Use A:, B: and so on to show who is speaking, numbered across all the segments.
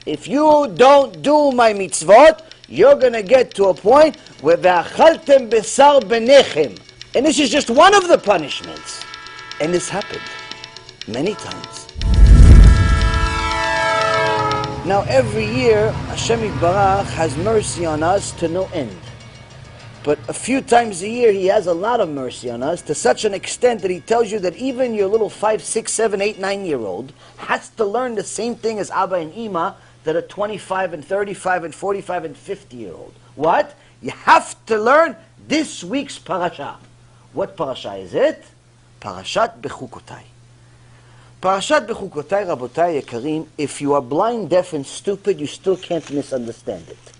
A: If you don't do my mitzvot, you're going to get to a point where ve'achaltem besar benechem. And this is just one of the punishments. And this happened many times. Now every year, HaShem Yitbarach has mercy on us to no end. But a few times a year, He has a lot of mercy on us, to such an extent that He tells you that even your little 5, 6, 7, 8, 9-year-old has to learn the same thing as Abba and Ima that a 25 and 35 and 45 and 50-year-old. What? You have to learn this week's parasha. What parasha is it? Parashat Bechukotai. Parashat Bechukotai, Rabotai Yekarim, if you are blind, deaf, and stupid, you still can't misunderstand it.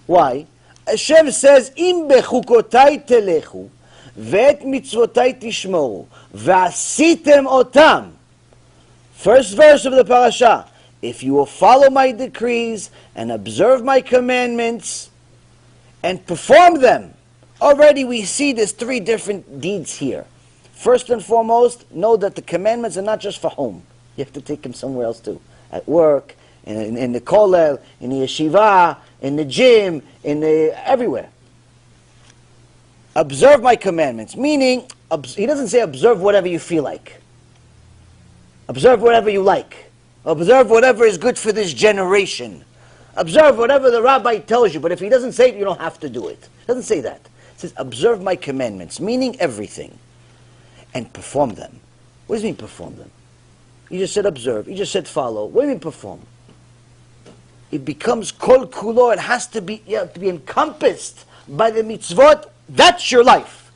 A: Why? Hashem says, Im bechukotai telechu, ve'et mitzvotai tishmoru, ve'asitem otam. First verse of the parasha. If you will follow my decrees and observe my commandments and perform them. Already we see there's 3 different deeds here. First and foremost, know that the commandments are not just for home. You have to take them somewhere else too. At work, in the kollel, in the yeshiva, in the gym, everywhere. Observe my commandments. Meaning, he doesn't say observe whatever you feel like. Observe whatever you like. Observe whatever is good for this generation. Observe whatever the rabbi tells you. But if he doesn't say it, you don't have to do it. He doesn't say that. It says observe my commandments. Meaning everything. And perform them. What does it mean perform them? You just said observe. You just said follow. What do you mean perform? It becomes kol kulo. It has to be, you have to be encompassed by the mitzvot. That's your life.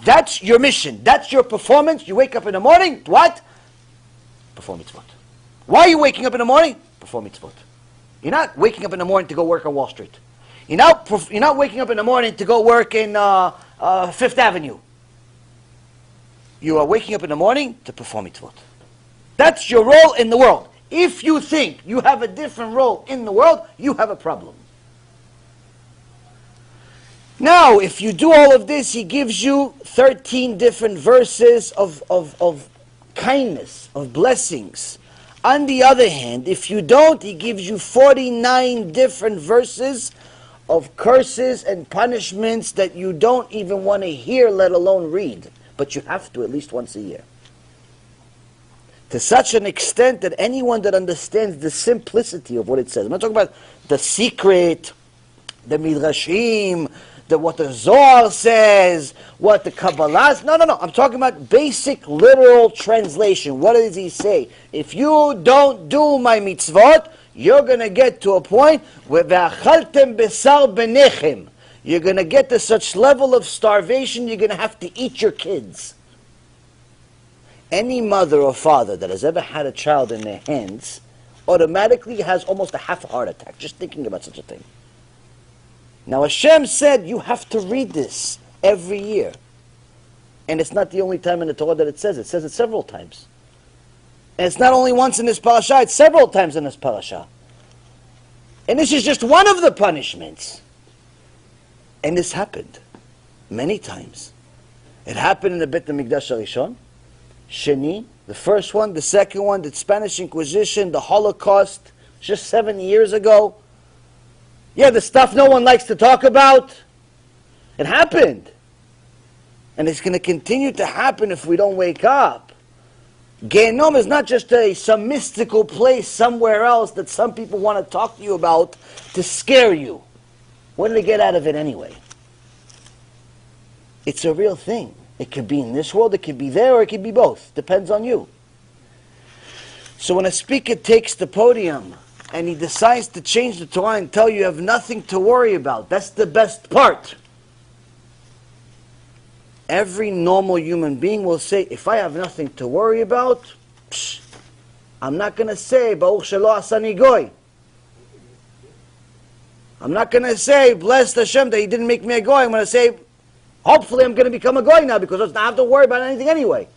A: That's your mission. That's your performance. You wake up in the morning. What? Perform mitzvot. Why are you waking up in the morning? Perform mitzvot. You're not waking up in the morning to go work on Wall Street. You're not waking up in the morning to go work in Fifth Avenue. You are waking up in the morning to perform mitzvot. That's your role in the world. If you think you have a different role in the world, you have a problem. Now, if you do all of this, he gives you 13 different verses of kindness, of blessings. On the other hand, if you don't, he gives you 49 different verses of curses and punishments that you don't even want to hear, let alone read. But you have to at least once a year. To such an extent that anyone that understands the simplicity of what it says, I'm not talking about the secret, the midrashim, what the Zohar says, what the Kabbalah, no. I'm talking about basic literal translation. What does he say? If you don't do my mitzvot, you're going to get to a point where ve'achaltem besar benechem. You're going to get to such level of starvation, you're going to have to eat your kids. Any mother or father that has ever had a child in their hands automatically has almost a half a heart attack just thinking about such a thing. Now Hashem said you have to read this every year. And it's not the only time in the Torah that it says it. It says it several times. And it's not only once in this parasha, it's several times in this parasha. And this is just one of the punishments. And this happened many times. It happened in the Beit HaMikdash HaRishon, Sheni, the first one, the second one, the Spanish Inquisition, the Holocaust, just 7 years ago. Yeah, the stuff no one likes to talk about. It happened. And it's going to continue to happen if we don't wake up. Gehenom is not just some mystical place somewhere else that some people want to talk to you about to scare you. What do they get out of it anyway? It's a real thing. It could be in this world, it could be there, or it could be both. Depends on you. So when a speaker takes the podium and he decides to change the Torah and tell you have nothing to worry about, that's the best part. Every normal human being will say, if I have nothing to worry about, I'm not going to say, Baruch Shelo Asani Goy. I'm not going to say, bless Hashem that He didn't make me a Goy. I'm going to say, hopefully I'm going to become a Goy now because I don't have to worry about anything anyway.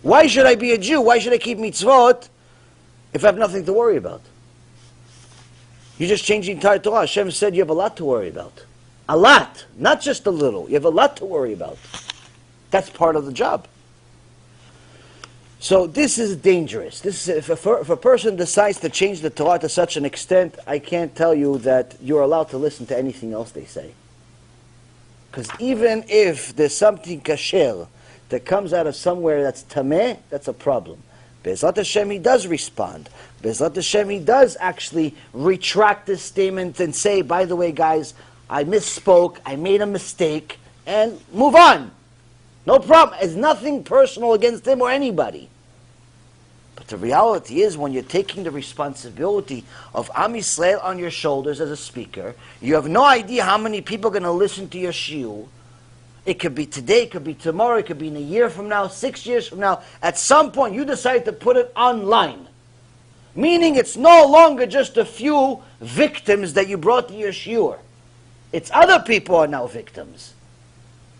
A: Why should I be a Jew? Why should I keep mitzvot if I have nothing to worry about? You just changed the entire Torah. Hashem said you have a lot to worry about. A lot. Not just a little. You have a lot to worry about. That's part of the job. So this is dangerous. This is, if a person decides to change the Torah to such an extent, I can't tell you that you're allowed to listen to anything else they say. Because even if there's something kasher that comes out of somewhere that's tameh, that's a problem. Be'ezrat Hashem, he does respond. Be'ezrat Hashem, he does actually retract this statement and say, by the way, guys, I misspoke, I made a mistake, and move on. No problem. It's nothing personal against him or anybody. But the reality is, when you're taking the responsibility of Am Yisrael on your shoulders as a speaker, you have no idea how many people are going to listen to your shiur. It could be today, it could be tomorrow, it could be in a year from now, 6 years from now. At some point, you decide to put it online. Meaning it's no longer just a few victims that you brought to your shiur. It's other people are now victims.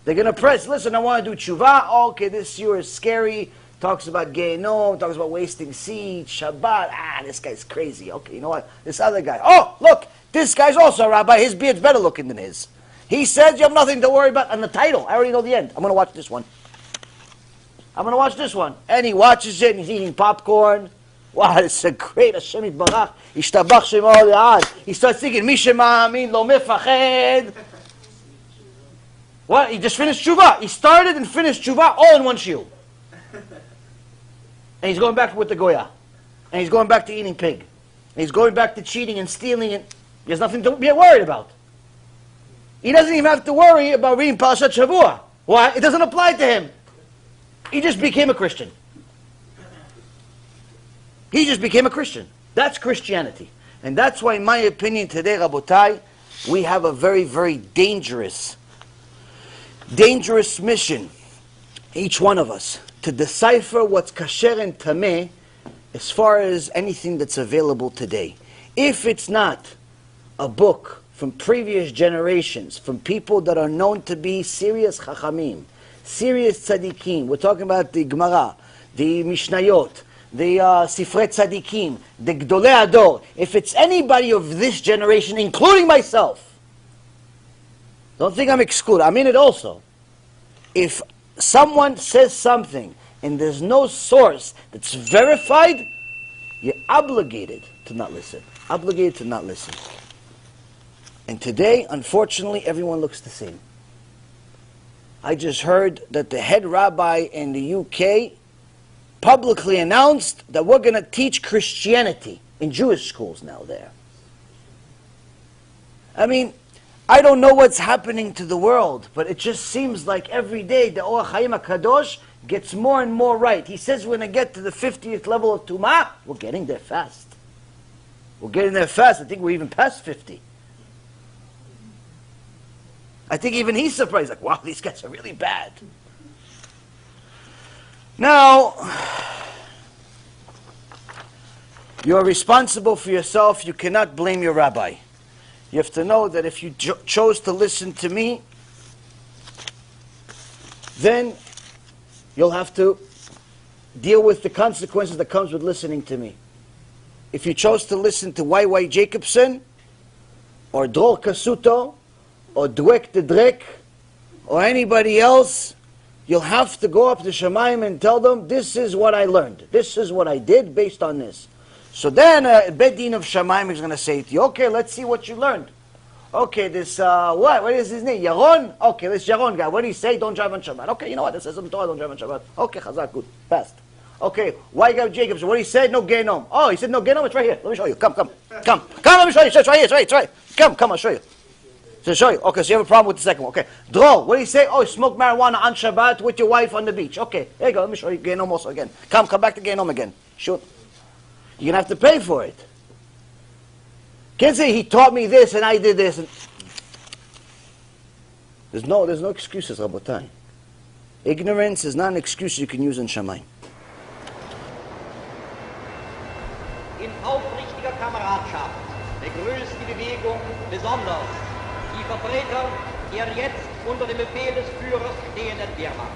A: They're going to press, listen, I want to do tshuva. Oh, okay, this shiur is scary. Talks about Gehinom, talks about wasting seed, Shabbat. This guy's crazy. Okay, you know what? This other guy. Oh, look, this guy's also a rabbi. His beard's better looking than his. He says you have nothing to worry about. And the title, I already know the end. I'm going to watch this one. I'm going to watch this one. And he watches it and he's eating popcorn. Wow, it's a great Hashem Yitbarach. Yishtabach Shemo Le'ad. He starts thinking, Mi Shema'amin Lo Mefached. What? He just finished tshuva. He started and finished tshuva all in one shiur. And he's going back with the Goya. And he's going back to eating pig. And he's going back to cheating and stealing. And he has nothing to be worried about. He doesn't even have to worry about reading Parashat Shavua. Why? It doesn't apply to him. He just became a Christian. He just became a Christian. That's Christianity. And that's why, in my opinion, today, Rabotai, we have a very, very dangerous mission, each one of us, to decipher what's kasher and tameh as far as anything that's available today. If it's not a book from previous generations, from people that are known to be serious chachamim, serious tzaddikim, we're talking about the Gemara, the Mishnayot, the Sifrei Tzaddikim, the Gdolei Ador, if it's anybody of this generation, including myself, don't think I'm excluded, I'm in it also. If someone says something and there's no source that's verified, you're obligated to not listen. Obligated to not listen. And today, unfortunately, everyone looks the same. I just heard that the head rabbi in the UK publicly announced that we're going to teach Christianity in Jewish schools now there. I mean, I don't know what's happening to the world, but it just seems like every day the Orach Chaim HaKadosh gets more and more right. He says we're going to get to the 50th level of Tumah. We're getting there fast. We're getting there fast. I think we're even past 50. I think even he's surprised, like, wow, these guys are really bad. Now, you're responsible for yourself. You cannot blame your rabbi. You have to know that if you chose to listen to me, then you'll have to deal with the consequences that comes with listening to me. If you chose to listen to Y.Y. Jacobson, or Dror Kasuto, or Dwek the Drek, or anybody else, you'll have to go up to Shemaim and tell them, this is what I learned. This is what I did based on this. So then a Beit Din of Shemaim is going to say to you, okay, let's see what you learned. Okay, this, what is his name? Yaron? Okay, this Yaron guy, what did he say? Don't drive on Shabbat. Okay, you know what, this says in Torah, don't drive on Shabbat. Okay, Chazak, good, fast. Okay, why guy Jacobs? What did he say? No Gehinom. Oh, he said no Gehinom, it's right here. Let me show you. Come, let me show you. It's right here, it's right. Come, I'll show you. So show you. Okay, so you have a problem with the second one. Okay, Dror, what did he say? Oh, smoke marijuana on Shabbat with your wife on the beach. Okay, there you go, let me show you Gehinom also again. Come back to Gehinom again. Shoot. You're going to have to pay for it. Can't say he taught me this and I did this. And there's no excuses, Rabotai. Ignorance is not an excuse you can use in Shammai.
B: In aufrichtiger Kameradschaft begrüßt die Bewegung besonders die Vertreter der jetzt unter dem Befehl des Führers stehenden Wehrmacht.